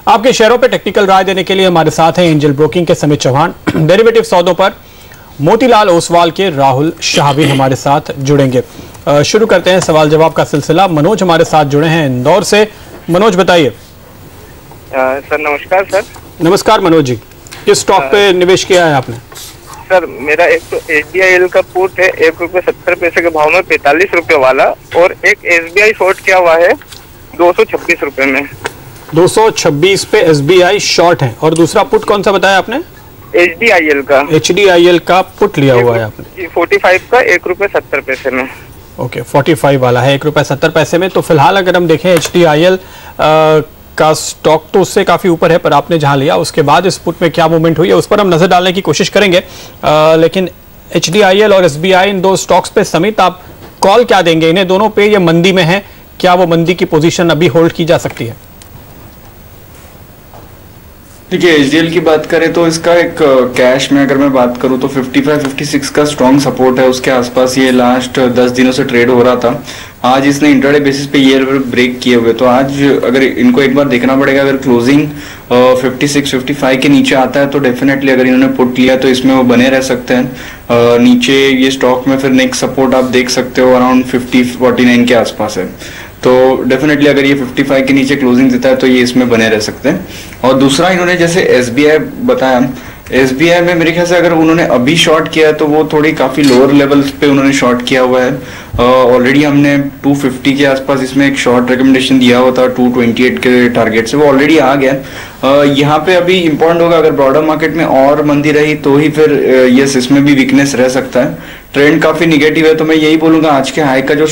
आपके शेयरों पे टेक्निकल राय देने के लिए हमारे साथ हैं एंजल ब्रोकिंग के समित चौहान, डेरिवेटिव सौदों पर मोतीलाल ओसवाल के राहुल शाह भी हमारे साथ जुड़ेंगे। शुरू करते हैं सवाल जवाब का सिलसिला। मनोज हमारे साथ जुड़े हैं इंदौर से। मनोज बताइए। सर नमस्कार। सर नमस्कार मनोज जी, किस स्टॉक पे निवेश किया है आपने? सर मेरा एक तो SBIL का पुट है ₹1.70 के भाव में 45 रुपए वाला, और एक SBI शॉर्ट किया हुआ है 226 रुपए में। 226 पे SBI शॉर्ट है, और दूसरा पुट कौन सा बताया आपने? HDIL का। HDIL का पुट लिया हुआ है आपने 45 का ₹1.70 में। ओके, 45 वाला है ₹1.70 में। तो फिलहाल अगर हम देखें HDIL का स्टॉक तो उससे काफी ऊपर है, पर आपने जहां लिया उसके बाद इस पुट में क्या मूवमेंट हुई है उस पर हम नजर डालने की कोशिश करेंगे। लेकिन HDIL और SBI, इन दो स्टॉक्स पे समित आप कॉल क्या देंगे? इन्हें दोनों पे ये मंदी में है, क्या वो मंदी की पोजीशन अभी होल्ड की जा सकती है? देखिए, HDIL की बात करें तो इसका एक कैश में अगर मैं बात करूं तो 55-56 का स्ट्रॉन्ग सपोर्ट है, उसके आसपास ये लास्ट 10 दिनों से ट्रेड हो रहा था। आज इसने इंट्राडे बेसिस पे ये ब्रेक किए हुए, तो आज अगर इनको एक बार देखना पड़ेगा, अगर क्लोजिंग 56-55 के नीचे आता है तो डेफिनेटली अगर इन्होंने पुट लिया तो इसमें वो बने रह सकते हैं। नीचे ये स्टॉक में फिर नेक्स्ट सपोर्ट आप देख सकते हो अराउंड 50-49 के आसपास है, तो डेफिनेटली अगर ये 55 के नीचे क्लोजिंग देता है तो ये इसमें बने रह सकते हैं। और दूसरा इन्होंने जैसे SBI बताया, SBI में मेरे ख्याल से अगर उन्होंने अभी शॉर्ट किया है तो वो थोड़ी काफी लोअर लेवल्स पे उन्होंने शॉर्ट किया हुआ है। ऑलरेडी हमने 250 के आसपास इसमें एक शॉर्ट रिकमेंडेशन दिया हुआ था 228 के टारगेट से, वो ऑलरेडी आ गया। यहाँ पे अभी इंपॉर्टेंट होगा, अगर ब्रॉडर मार्केट में और मंदी रही तो ही फिर यस इसमें भी वीकनेस रह सकता है। ट्रेंड काफी निगेटिव है, तो मैं यही बोलूंगा आज के हाई का जो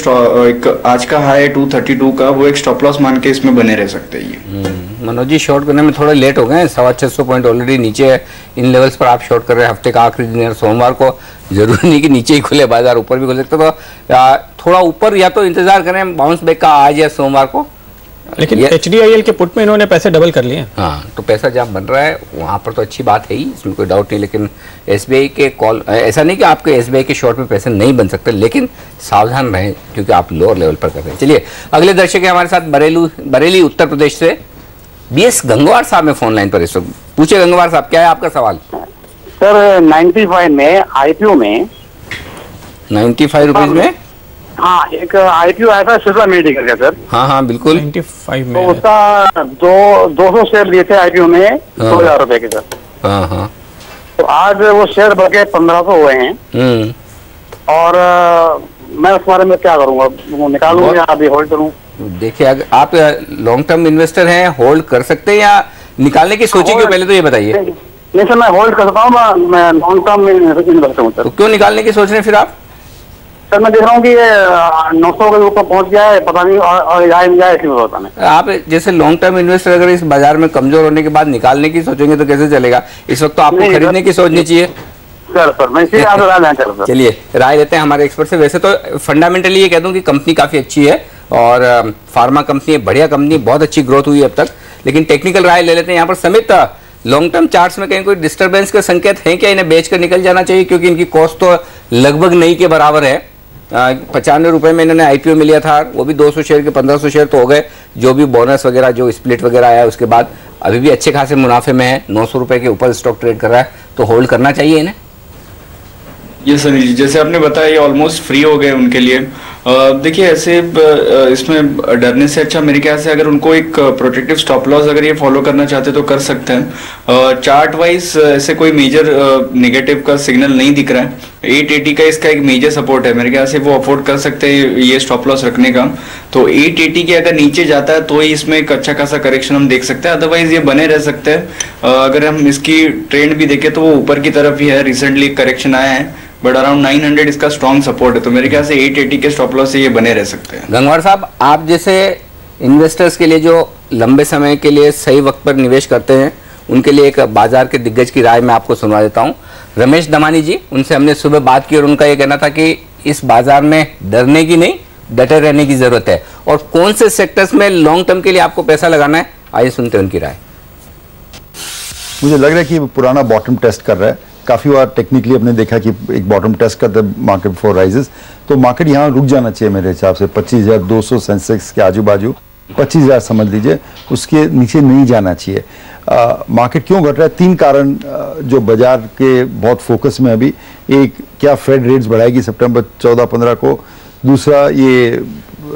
आज का हाई है 232 का, वो एक स्टॉप लॉस मान के इसमें बने रह सकते हैं ये। मनोज जी, शॉर्ट करने में थोड़ा लेट हो गए, 650 पॉइंट ऑलरेडी नीचे है। इन लेवल्स पर आप शॉर्ट कर रहे हैं। हफ्ते का आखिरी दिन सोमवार को, जरूरी नहीं कि नीचे ही खुले बाजार, ऊपर भी खुल सकते, तो थोड़ा ऊपर या तो इंतजार करें बाउंस बैक का आज या सोमवार को। लेकिन HDIL के पुट में इन्होंने पैसे डबल कर लिए। हाँ, तो पैसा जहाँ बन रहा है वहाँ पर तो अच्छी बात है ही, इसमें कोई डाउट नहीं। लेकिन SBI के कॉल, ऐसा नहीं कि आपके SBI के शॉर्ट में पैसे नहीं बन सकते, लेकिन सावधान रहें क्योंकि आप लोअर लेवल पर कर रहे हैं। चलिए अगले दर्शक है हमारे साथ बरेली उत्तर प्रदेश से BS गंगवार साहब में फोन लाइन पर इस वक्त। पूछे गंगवार साहब, क्या है आपका सवाल? सर 95 में IPO में 95 रुपीज में, हाँ, एक IPO आया था सिप्ला मेडिकल का सर। हाँ बिल्कुल 95 में तो उसका 200 शेयर लिए थे IPO में 2000 रुपए के सर। हाँ। तो आज वो शेयर बढ़ के 1500 हुए हैं, और मैं उस बारे में क्या करूँगा? वो निकालूँ या अभी होल्ड करूँ? देखिए, अगर आप लॉन्ग टर्म इन्वेस्टर हैं, होल्ड कर सकते हैं या निकालने की सोचेंगे? पहले तो ये बताइए। नहीं सर, मैं होल्ड करता हूँ, मैं लॉन्ग टर्म इन्वेस्टर हूँ सर। तो क्यों निकालने की सोच रहे हैं फिर आप? सर मैं देख रहा हूँ कि ये 900 के ऊपर पहुंच गया है, पता नहीं और जाए नहीं जाए, इसी में पता नहीं। आप जैसे लॉन्ग टर्म इन्वेस्टर अगर इस बाजार में कमजोर होने के बाद निकालने की सोचेंगे तो कैसे चलेगा? इस वक्त तो आपको खरीदने की सोचनी चाहिए सर। मैं इसी राय चलिए राय देते हैं हमारे एक्सपर्ट से। वैसे तो फंडामेंटली ये कह दूं कि कंपनी काफी अच्छी है, और फार्मा कंपनी है, बढ़िया कंपनी, बहुत अच्छी ग्रोथ हुई है अब तक। लेकिन टेक्निकल राय ले लेते हैं यहाँ पर समित। लॉन्ग टर्म चार्ट्स में कहीं कोई डिस्टर्बेंस के संकेत हैं क्या? इन्हें बेचकर निकल जाना चाहिए क्योंकि इनकी कॉस्ट तो लगभग नहीं के बराबर है। 95 रुपए में इन्होंने IPO में लिया था, वो भी 200 शेयर के 1500 शेयर तो हो गए। जो भी बोनस वगैरह, जो स्प्लिट वगैरह आया उसके बाद अभी भी अच्छे खासे मुनाफे में है। 900 रुपए के ऊपर स्टॉक ट्रेड कर रहा है, तो होल्ड करना चाहिए इन्हें। ये सर जैसे आपने बताया ये ऑलमोस्ट फ्री हो गए उनके लिए। देखिए ऐसे इसमें डरने से अच्छा मेरे ख्याल से अगर उनको एक प्रोटेक्टिव स्टॉप लॉस अगर ये फॉलो करना चाहते तो कर सकते हैं। चार्ट वाइज ऐसे कोई मेजर नेगेटिव का सिग्नल नहीं दिख रहा है। 880 का इसका एक मेजर सपोर्ट है, मेरे ख्याल से वो अफोर्ड कर सकते हैं ये स्टॉप लॉस रखने का। तो 880 के अगर नीचे जाता है तो ही इसमें एक अच्छा खासा करेक्शन हम देख सकते हैं, अदरवाइज ये बने रह सकते हैं। अगर हम इसकी ट्रेंड भी देखें तो वो ऊपर की तरफ ही है, रिसेंटली करेक्शन आया है, बट अराउंड 900 इसका स्ट्रॉन्ग सपोर्ट है, तो मेरे ख्याल से 880 के स्टॉप लॉस से ये बने रह सकते हैं। गंगवार साहब, आप जैसे इन्वेस्टर्स के लिए जो लंबे समय के लिए सही वक्त पर निवेश करते हैं, उनके लिए एक बाजार के दिग्गज की राय मैं आपको सुनवा देता हूं। रमेश दमानी जी, उनसे हमने सुबह बात की और उनका ये कहना था कि इस बाजार में डरने की नहीं, डटे रहने की जरूरत है। और कौन से सेक्टर्स में लॉन्ग टर्म के लिए आपको पैसा लगाना है, आइए सुनते हैं उनकी राय। मुझे लग रहा है कि पुराना बॉटम टेस्ट कर रहा है। काफ़ी बार टेक्निकली हमने देखा कि एक बॉटम टेस्ट करता है मार्केट बिफोर राइजेस, तो मार्केट यहाँ रुक जाना चाहिए मेरे हिसाब से 25,200 सेंसेक्स के आजू बाजू। 25,000 समझ लीजिए, उसके नीचे नहीं जाना चाहिए। मार्केट क्यों घट रहा है? 3 कारण जो बाजार के बहुत फोकस में अभी, एक क्या फेड रेट्स बढ़ाएगी सितंबर 14-15 को, दूसरा ये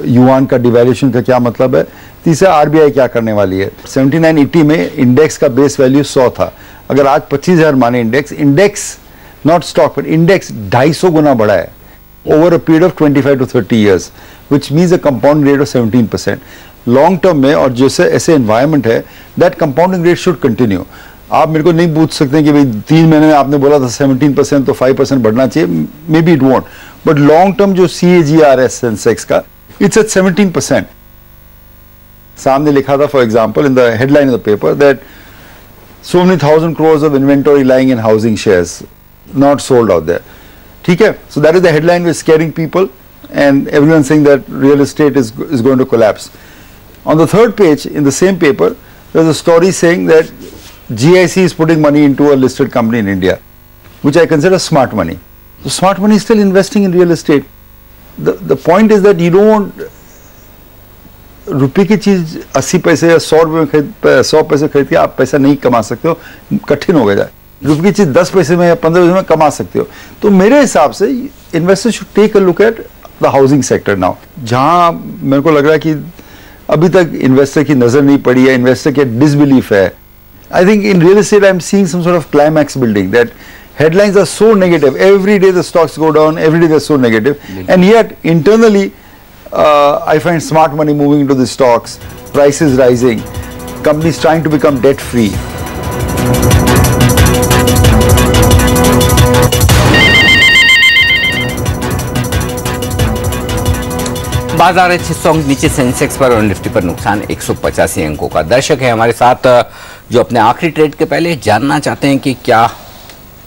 युआन का डिवैल्यूएशन का क्या मतलब है, तीसरा आरबीआई क्या करने वाली है। 7980 में इंडेक्स का बेस वैल्यू 100 था, अगर आज 25,000 माने इंडेक्स नॉट स्टॉक पर इंडेक्स 250 गुना बढ़ा है over a period of 25 to 30 years, which means a compounding rate of 17%. Long term में और जैसे ऐसे एनवायरनमेंट है, that compounding rate should continue. आप मेरे को नहीं पूछ सकते कि भाई 3 महीने में आपने बोला था 17% तो 5% बढ़ना चाहिए, may be it won't, but long term जो CAGR है सेंसेक्स का, इट्स एट 17%। सामने लिखा था for example in the headline of the paper that so many thousand crores of inventory lying in housing shares not sold out there. ठीक है, so that is the headline which is scaring people and everyone saying that real estate is going to collapse. On the third page in the same paper there is a story saying that GIC is putting money into a listed company in India, which I consider smart money. So smart money is still investing in real estate. The point is that you don't want रुपये की चीज 80 पैसे या 100 रुपये में 100 पैसे खरीद के आप पैसा नहीं कमा सकते हो, कठिन हो गया। रुपये की चीज 10 पैसे में या 15 पैसे में कमा सकते हो। तो मेरे हिसाब से investor should take a look at the housing sector now, जहां मेरे को लग रहा है कि अभी तक इन्वेस्टर की नजर नहीं पड़ी है, इन्वेस्टर की डिसबिलीफ है। I think in real estate I am seeing some sort of climax building, that headlines are so negative, every day the stocks go down, every day they're so negative, and yet internally I find smart money moving into the stocks, prices rising, companies trying to become debt free. बाजार 600 अंक नीचे, Sensex पर और Nifty पर नुकसान 185 अंकों का। दर्शक है हमारे साथ जो अपने आखिरी ट्रेड के पहले जानना चाहते हैं कि क्या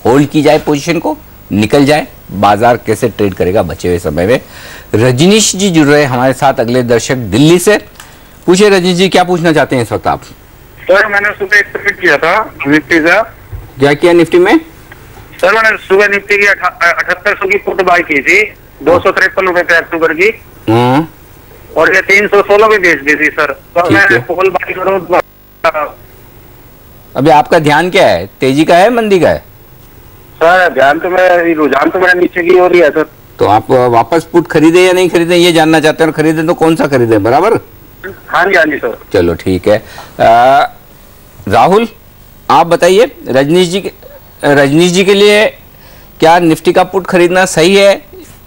होल्ड की जाए पोजीशन को, निकल जाए, बाजार कैसे ट्रेड करेगा बचे हुए समय में। रजनीश जी जुड़ रहे हैं हमारे साथ, अगले दर्शक दिल्ली से। पूछिए रजनीश जी, क्या पूछना चाहते हैं इस वक्त आप? सर मैंने सुबह एक ट्रेड किया था निफ्टी का। क्या किया निफ्टी में? सर मैंने सुबह निफ्टी की 7800 की पुट बाय की थी 253 रुपए पे अक्टूबर की, और ये 316 पे बेच दी थी सर। तो मैं कॉल बाय करूं तो अभी आपका ध्यान क्या है, तेजी का है मंदी का है? सर ध्यान तो मेरा, रुझान तो मेरा नीचे की हो रही है सर। तो आप वापस पुट खरीदे या नहीं खरीदे ये जानना चाहते हैं, और खरीदे तो कौन सा खरीदे, बराबर? हाँ जी सर। चलो ठीक है। राहुल आप बताइए, रजनीश जी के लिए क्या निफ्टी का पुट खरीदना सही है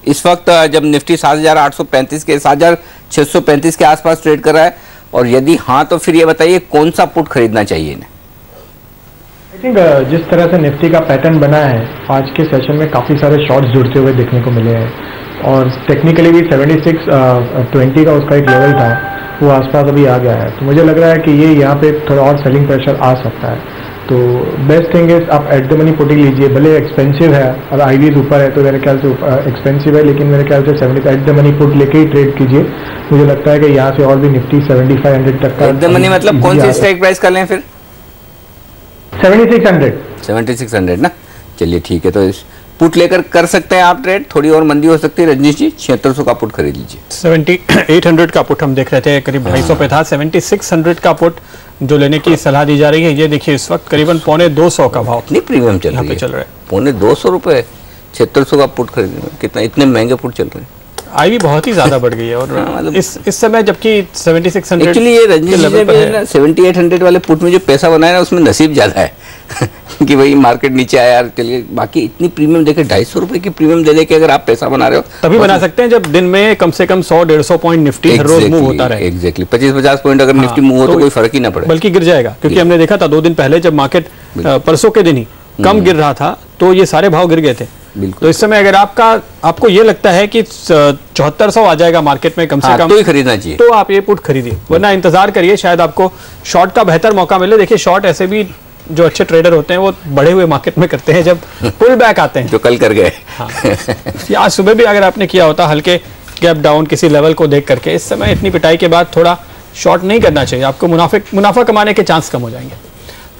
इस वक्त जब निफ्टी 7,835 के 7,635 के आसपास ट्रेड कर रहा है, और यदि हाँ तो फिर ये बताइए कौन सा पुट खरीदना चाहिए इन्हें? आई थिंक जिस तरह से निफ्टी का पैटर्न बना है, आज के सेशन में काफ़ी सारे शॉर्ट्स जुड़ते हुए देखने को मिले हैं, और टेक्निकली भी 7620 का उसका एक लेवल था, वो आसपास अभी आ गया है। तो मुझे लग रहा है कि ये यहाँ पे थोड़ा और सेलिंग प्रेशर आ सकता है। तो बेस्ट थिंग इज आप एट द मनी पुटिंग लीजिए, भले एक्सपेंसिव है और आईवीज ऊपर है तो मेरे ख्याल से एक्सपेंसिव है, लेकिन मेरे ख्याल से 70 एट द मनी पुट लेके ही ट्रेड कीजिए। मुझे लगता है कि यहाँ से और भी निफ्टी 7500 तक का। एट द मनी मतलब कौन सी स्ट्राइक प्राइस कर लें फिर? 7600 ना। चलिए ठीक है, तो इस पुट लेकर कर सकते हैं आप ट्रेड, थोड़ी और मंदी हो सकती है। रजनीश जी 7600 का पुट खरीद लीजिए। 7800 का पुट हम देख रहे थे, करीब 250 पे था। 7600 का पुट जो लेने की सलाह दी जा रही है, ये देखिए इस वक्त करीबन 250 का भाव इतनी प्रीमियम चल रही है, चल रहा है 250 रुपए 7600 का पुट खरीदने, कितना इतने महंगे पुट चल रहे हैं। आईवी बहुत ही ज्यादा बढ़ गई है, और मतलब इस समय जबकि 7600 एक्चुअली ये रजनीश जी ने ना 7800 वाले पुट में जो पैसा बनाया ना उसमें नसीब ज्यादा है कि भाई मार्केट नीचे आया यार, चलिए। बाकी इतनी प्रीमियम देके 250 रुपए की प्रीमियम दे के अगर आप पैसा बना रहे हो तभी बना सकते हैं जब दिन में कम से कम 100-150 पॉइंट निफ्टी हर रोज मूव होता रहे। एग्जैक्टली 25-50 पॉइंट अगर निफ्टी मूव हो तो कोई फर्क ही ना पड़े, बल्कि गिर जाएगा। क्योंकि हमने देखा था 2 दिन पहले जब मार्केट परसों के दिन ही कम गिर रहा था तो ये सारे भाव गिर गए थे। तो इस समय अगर आपको ये लगता है कि 7400 आ जाएगा मार्केट में कम से कम, तो ही खरीदना चाहिए, तो आप ये पुट खरीदिए, वरना इंतजार करिए, शायद आपको शॉर्ट का बेहतर मौका मिले। देखिए शॉर्ट ऐसे भी जो अच्छे ट्रेडर होते हैं वो बढ़े हुए मार्केट में करते हैं जब पुल बैक आते हैं, जो कल कर गए। आज सुबह भी अगर आपने किया होता हल्के गैप डाउन किसी लेवल को देख करके, इस समय इतनी पिटाई के बाद थोड़ा शॉर्ट नहीं करना चाहिए, आपको मुनाफा कमाने के चांस कम हो जाएंगे।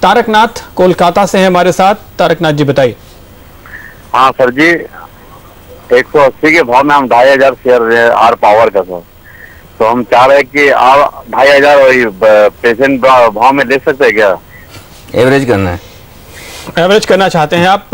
तारकनाथ कोलकाता से है हमारे साथ। तारकनाथ जी बताइए। हाँ सर जी, 180 के भाव में हम 2500 शेयर आर पावर का सर, तो हम चाह रहे हैं कि आप 2500 वही प्रेजेंट भाव में ले सकते हैं क्या? एवरेज करना है, एवरेज करना चाहते हैं आप।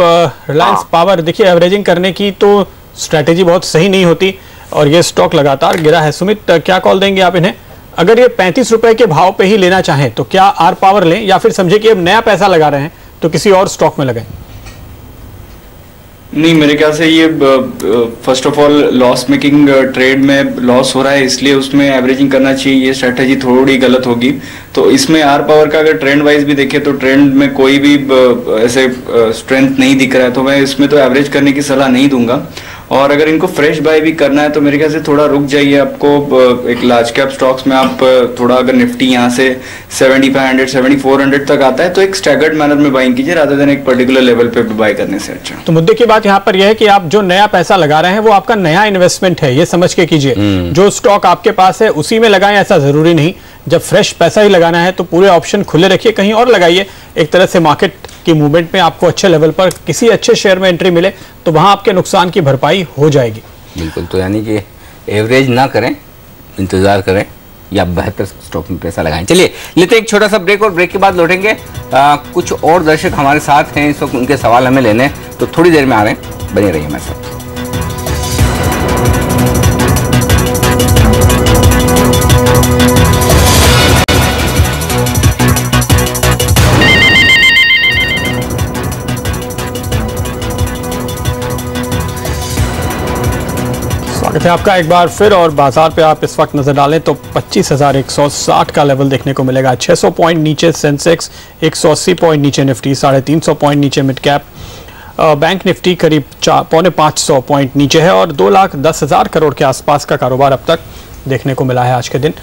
रिलायंस पावर, देखिए एवरेजिंग करने की तो स्ट्रैटेजी बहुत सही नहीं होती और ये स्टॉक लगातार गिरा है। सुमित, क्या कॉल देंगे आप इन्हें? अगर ये 35 रुपए के भाव पे ही लेना चाहें तो क्या आर पावर लें, या फिर समझे कि अब नया पैसा लगा रहे हैं तो किसी और स्टॉक में लगाएं? नहीं, मेरे ख्याल से ये first of all loss making trade में लॉस हो रहा है, इसलिए उसमें एवरेजिंग करना चाहिए। ये स्ट्रैटेजी थोड़ी गलत होगी। तो इसमें आर पावर का अगर ट्रेंड वाइज भी देखें तो ट्रेंड में कोई भी ऐसे स्ट्रेंथ नहीं दिख रहा है, तो मैं इसमें तो एवरेज करने की सलाह नहीं दूंगा। और अगर इनको फ्रेश बाय भी करना है तो मेरे ख्याल से थोड़ा रुक जाइए। आपको एक लार्ज कैप स्टॉक्स में आप थोड़ा, अगर निफ्टी यहाँ से 7500 7400 तक आता है तो एक स्टैगर्ड मैनर में बाइंग कीजिए, रादर देन एक पर्टिकुलर लेवल पे बाय करने से अच्छा। तो मुद्दे की बात यहाँ पर यह है कि आप जो नया पैसा लगा रहे हैं वो आपका नया इन्वेस्टमेंट है, ये समझ के कीजिए। जो स्टॉक आपके पास है उसी में लगाएं, ऐसा जरूरी नहीं। जब फ्रेश पैसा ही लगाना है तो पूरे ऑप्शन खुले रखिए, कहीं और लगाइए। एक तरह से मार्केट की मूवमेंट में आपको अच्छे लेवल पर किसी अच्छे शेयर में एंट्री मिले तो वहां आपके नुकसान की भरपाई हो जाएगी। बिल्कुल, तो यानी कि एवरेज ना करें, इंतजार करें या बेहतर स्टॉक में पैसा लगाएं। चलिए लेते एक छोटा सा ब्रेक और ब्रेक के बाद लौटेंगे। कुछ और दर्शक हमारे साथ हैं इस वक्त, उनके सवाल हमें लेने, तो थोड़ी देर में आ रहे हैं, बने रहिए हमारे साथ। स्वागत है आपका एक बार फिर। और बाजार पे आप इस वक्त नजर डालें तो 25,160 का लेवल देखने को मिलेगा। 600 पॉइंट नीचे सेंसेक्स, 180 पॉइंट नीचे निफ्टी, 350 पॉइंट नीचे मिड कैप, बैंक निफ्टी करीब 450 पॉइंट नीचे है और 2,10,000 करोड़ के आसपास का कारोबार अब तक देखने को मिला है आज के दिन।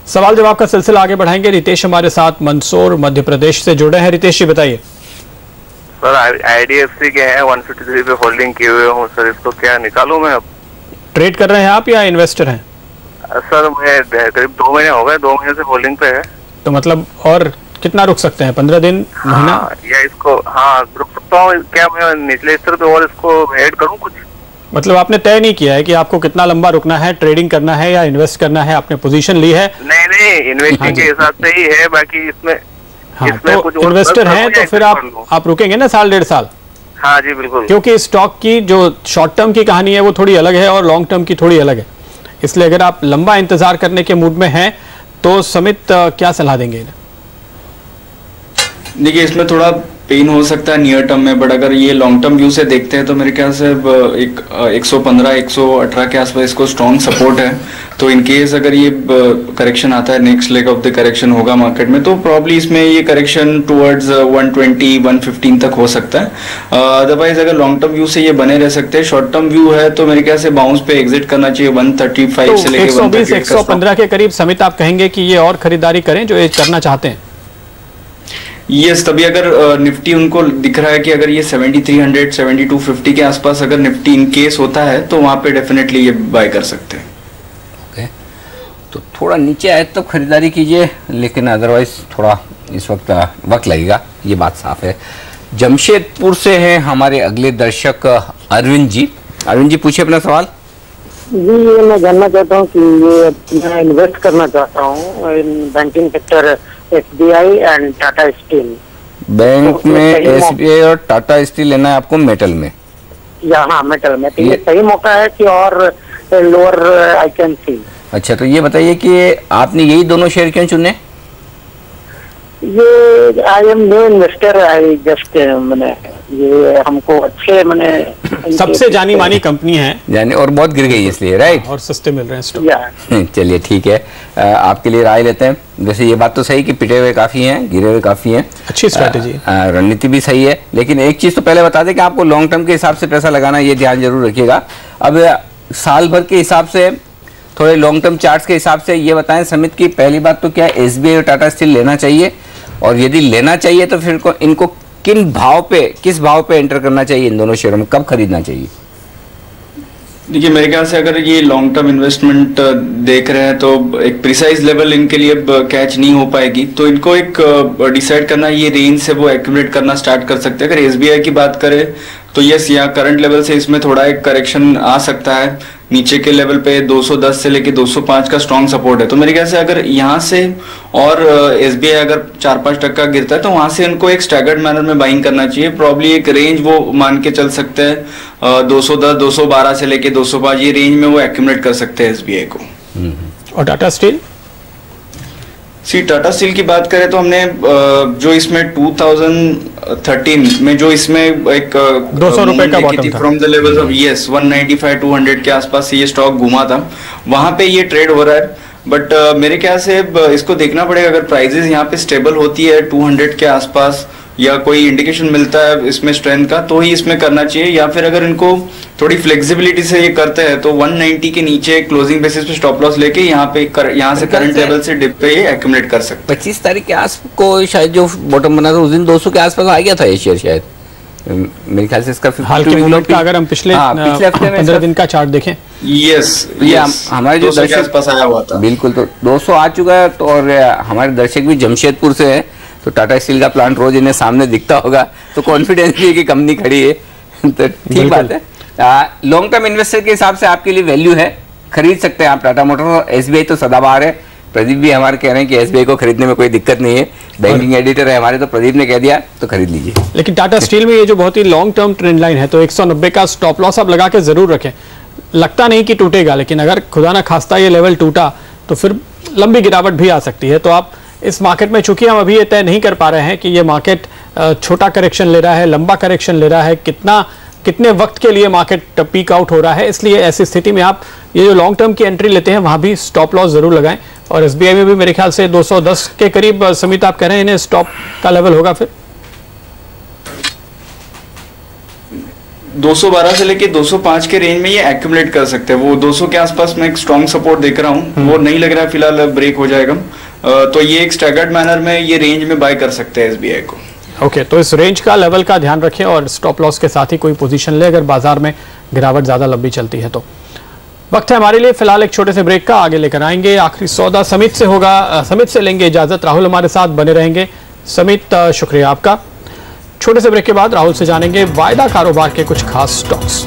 सवाल जवाब का सिलसिला आगे बढ़ाएंगे। रितेश हमारे साथ मंदसौर मध्य प्रदेश से जुड़े हैं। रितेश जी बताइए। सर IDFC के हैं 153 पे होल्डिंग किए हुए हूँ सर, इसको क्या निकालूं मैं? अब ट्रेड कर रहे हैं आप या इन्वेस्टर हैं? सर मैं करीब 2 महीने हो गए, 2 महीने से होल्डिंग पे है। तो मतलब और कितना रुक सकते हैं? 15 दिन, महीना? या इसको रुक सकता हूँ क्या मैं निचले स्तर पे और इसको ऐड करूँ कुछ? मतलब आपने तय नहीं किया है कि आपको कितना लंबा रुकना है, ट्रेडिंग करना है या इन्वेस्ट करना है? आपने पोजीशन ली है? नहीं, इन्वेस्टिंग के हिसाब से ही है, बाकी इसमें तो कुछ इन्वेस्टर हैं तो फिर आप रुकेंगे ना 1.5 साल? हाँ जी बिल्कुल, क्योंकि स्टॉक की जो शॉर्ट टर्म की कहानी है वो थोड़ी अलग है और लॉन्ग टर्म की थोड़ी अलग है। इसलिए अगर आप लंबा इंतजार करने के मूड में हैं तो समित क्या सलाह देंगे इन्हें? देखिए, इसमें थोड़ा पेन हो सकता है नियर टर्म में, बट अगर ये लॉन्ग टर्म व्यू से देखते हैं तो मेरे ख्याल से एक 115 118 के आसपास इसको स्ट्रॉन्ग सपोर्ट है। तो इन केस अगर ये करेक्शन आता है, next leg of the correction होगा मार्केट में, तो प्रॉब्ली इसमें ये करेक्शन टुवर्ड्स 120 115 तक हो सकता है। अदरवाइज अगर लॉन्ग टर्म व्यू से ये बने रह सकते हैं। शॉर्ट टर्म व्यू है तो मेरे ख्याल से बाउंस पे एग्जिट करना चाहिए 135 से लेकर 120 115 के करीब। समित, आप कहेंगे कि ये और खरीदारी करें जो ये करना चाहते हैं? यस, तभी अगर निफ्टी उनको दिख रहा है कि अगर ये 7300 7250 के आसपास अगर निफ्टी इन केस होता है तो वहां पे डेफिनेटली ये बाय कर सकते हैं। ओके, तो थोड़ा नीचे आए तब खरीदारी कीजिए, लेकिन अदरवाइज थोड़ा इस वक्त वक्त लगेगा, ये बात साफ है। जमशेदपुर से हैं हमारे अगले दर्शक अरविंद जी। अरविंद जी पूछिए अपना सवाल। जी, ये मैं जानना चाहता हूँ कि ये मैं इन्वेस्ट करना चाहता हूँ in banking sector, SBI and Tata steel. Bank में SBI और टाटा स्टील लेना है आपको मेटल में? हाँ, मेटल में। तो ये सही मौका है कि और लोअर आई कैन सी? अच्छा, तो ये बताइए कि आपने यही दोनों शेयर क्यों चुने? ये I am new investor, I just मैंने ये हमको अच्छे मैंने सबसे जानी मानी कंपनी है जानी, और बहुत गिर गई इसलिए, राइट? और सस्ते मिल रहे हैं स्टॉक। चलिए ठीक है, आपके लिए राय लेते हैं। वैसे ये बात तो सही कि पिटे हुए काफी हैं, गिरे हुए काफी हैं, अच्छी स्ट्रैटेजी, रणनीति भी सही है। लेकिन एक चीज तो पहले बता दें कि आपको लॉन्ग टर्म के हिसाब से पैसा लगाना, ये ध्यान जरूर रखिएगा। अब साल भर के हिसाब से, थोड़े लॉन्ग टर्म चार्ट्स के हिसाब से ये बताएं समित की पहली बात तो क्या SBI और टाटा स्टील लेना चाहिए, और यदि लेना चाहिए तो फिर इनको किस भाव पे एंटर करना चाहिए, इन दोनों शेयरों में कब खरीदना चाहिए? देखिए, मेरे ख्याल से अगर ये लॉन्ग टर्म इन्वेस्टमेंट देख रहे हैं तो एक प्रिसाइज लेवल इनके लिए कैच नहीं हो पाएगी, तो इनको एक डिसाइड करना, ये रेंज से वो एक्यूमुलेट करना स्टार्ट कर सकते हैं। अगर SBI की बात करें तो यस, यहाँ करंट लेवल से इसमें थोड़ा एक करेक्शन आ सकता है। नीचे के लेवल पे 210 से लेके 205 का स्ट्रॉन्ग सपोर्ट है। तो मेरे ख्याल से अगर यहाँ से और SBI अगर 4-5% गिरता है तो वहां से इनको एक स्टैगर्ड मैनर में बाइंग करना चाहिए। प्रॉब्ली एक रेंज वो मान के चल सकते हैं 210, 212 से लेके 205, ये रेंज में वो एक्यूमुलेट कर सकते हैं SBI को। और टाटा स्टील? टाटा स्टील की बात करें तो हमने जो इसमें 2013 में जो इसमें एक 200 रुपए का बॉटम था फ्रॉम द लेवल्स ऑफ 195, 200 के आसपास से ये स्टॉक घुमा था, वहां पे ये ट्रेड हो रहा है। बट मेरे ख्याल से इसको देखना पड़ेगा, अगर प्राइजेस यहाँ पे स्टेबल होती है 200 के आसपास या कोई इंडिकेशन मिलता है इसमें स्ट्रेंथ का, तो ही इसमें करना चाहिए। या फिर अगर इनको थोड़ी फ्लेक्सिबिलिटी से ये करते हैं तो 190 के नीचे क्लोजिंग बेसिस पे स्टॉप लॉस लेके यहाँ से करंट लेवल से डिप पे ये एक्यूमुलेट कर सकते हैं। 25 तारीख के आस को शायद जो बॉटम बना था उस दिन 200 के आसपास आ गया था ये शेयर शायद, मेरे ख्याल से इसका हाल के मूवमेंट का अगर हम पिछले हफ्ते में 15 दिन का चार्ट देखें, हमारे जो दर्शक पास आया हुआ था बिल्कुल, तो 200 आ चुका है। तो और हमारे दर्शक भी जमशेदपुर से है, तो टाटा स्टील का प्लांट रोज इन्हें सामने दिखता होगा, तो कॉन्फिडेंस भी है कि कंपनी खड़ी है। तो ठीक बात है, लॉन्ग टर्म इन्वेस्टर के हिसाब से आपके लिए वैल्यू है, खरीद सकते हैं आप टाटा मोटर। और SBI तो सदाबहार है, प्रदीप भी हमारे कह रहे हैं कि SBI को खरीदने में कोई दिक्कत नहीं है, बैंकिंग एडिटर है हमारे, तो प्रदीप ने कह दिया तो खरीद लीजिए। लेकिन टाटा स्टील में ये जो बहुत ही लॉन्ग टर्म ट्रेंड लाइन है, तो 190 का स्टॉप लॉस आप लगा के जरूर रखें। लगता नहीं कि टूटेगा, लेकिन अगर खुदा ना खास्ता ये लेवल टूटा तो फिर लंबी गिरावट भी आ सकती है। तो आप इस मार्केट में, चूंकि हम अभी ये तय नहीं कर पा रहे हैं कि ये मार्केट छोटा करेक्शन ले रहा है, लंबा करेक्शन ले रहा है, कितने वक्त के लिए मार्केट पीक आउट हो रहा है, इसलिए ऐसी स्थिति में आप ये जो लॉन्ग टर्म की एंट्री लेते हैं वहां भी स्टॉप लॉस जरूर लगाएं। और SBI में भी मेरे ख्याल से 210 के करीब समित आप कह रहे हैं इन्हें स्टॉप का लेवल होगा फिर 212 से लेके 205 के रेंज में ये एक्यूमुलेट कर सकते हैं। वो 200 के आसपास मैं एक स्ट्रॉन्ग सपोर्ट देख रहा हूँ, वो नहीं लग रहा है फिलहाल ब्रेक हो जाएगा। तो ये एक स्टैगर्ड मैनर में ये रेंज में बाय कर सकते हैं SBI को। ओके, तो इस रेंज का लेवल का ध्यान रखें और स्टॉप लॉस के साथ ही कोई पोजीशन ले अगर बाजार में गिरावट ज्यादा लंबी चलती है। तो वक्त है हमारे लिए फिलहाल एक छोटे से ब्रेक का, आगे लेकर आएंगे आखिरी सौदा समित से होगा। समित से लेंगे इजाजत, राहुल हमारे साथ बने रहेंगे। समित, शुक्रिया आपका। छोटे से ब्रेक के बाद राहुल से जानेंगे वायदा कारोबार के कुछ खास स्टॉक्स।